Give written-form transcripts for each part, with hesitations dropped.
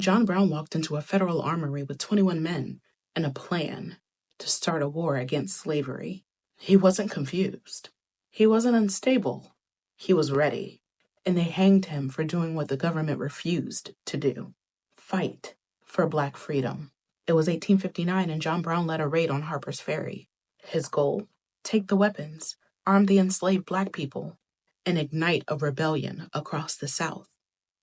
John Brown walked into a federal armory with 21 men and a plan to start a war against slavery. He wasn't confused. He wasn't unstable. He was ready. And they hanged him for doing what the government refused to do: fight for Black freedom. It was 1859, and John Brown led a raid on Harper's Ferry. His goal: take the weapons, arm the enslaved Black people, and ignite a rebellion across the South.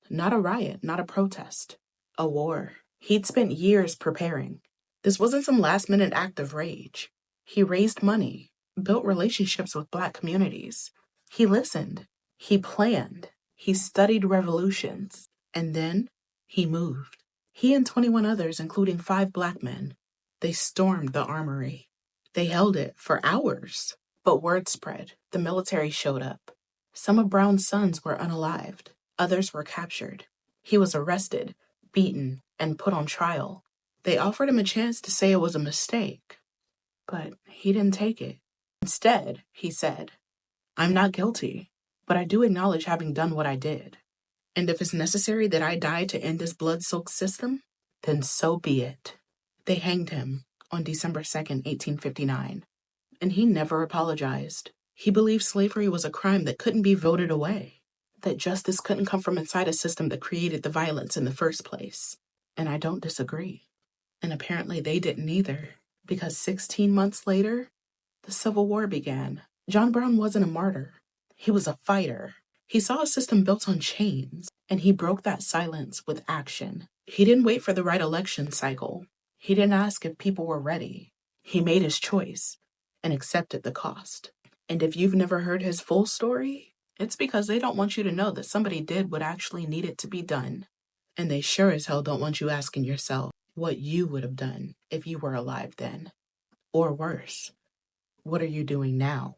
Not a riot, not a protest, a war. He'd spent years preparing. This wasn't some last minute act of rage. He raised money, built relationships with Black communities. He listened. He planned. He studied revolutions. And then he moved. He and 21 others, including 5 Black men, they stormed the armory. They held it for hours. But word spread. The military showed up. Some of Brown's sons were unalived. Others were captured. He was arrested, beaten, and put on trial. They offered him a chance to say it was a mistake, but he didn't take it. Instead, he said, "I'm not guilty, but I do acknowledge having done what I did. And if it's necessary that I die to end this blood-soaked system, then so be it." They hanged him on December 2nd, 1859, and he never apologized. He believed slavery was a crime that couldn't be voted away, that justice couldn't come from inside a system that created the violence in the first place. And I don't disagree. And apparently they didn't either, because 16 months later, the Civil War began. John Brown wasn't a martyr. He was a fighter. He saw a system built on chains, and he broke that silence with action. He didn't wait for the right election cycle. He didn't ask if people were ready. He made his choice and accepted the cost. And if you've never heard his full story, it's because they don't want you to know that somebody did what actually needed to be done. And they sure as hell don't want you asking yourself what you would have done if you were alive then. Or worse, what are you doing now?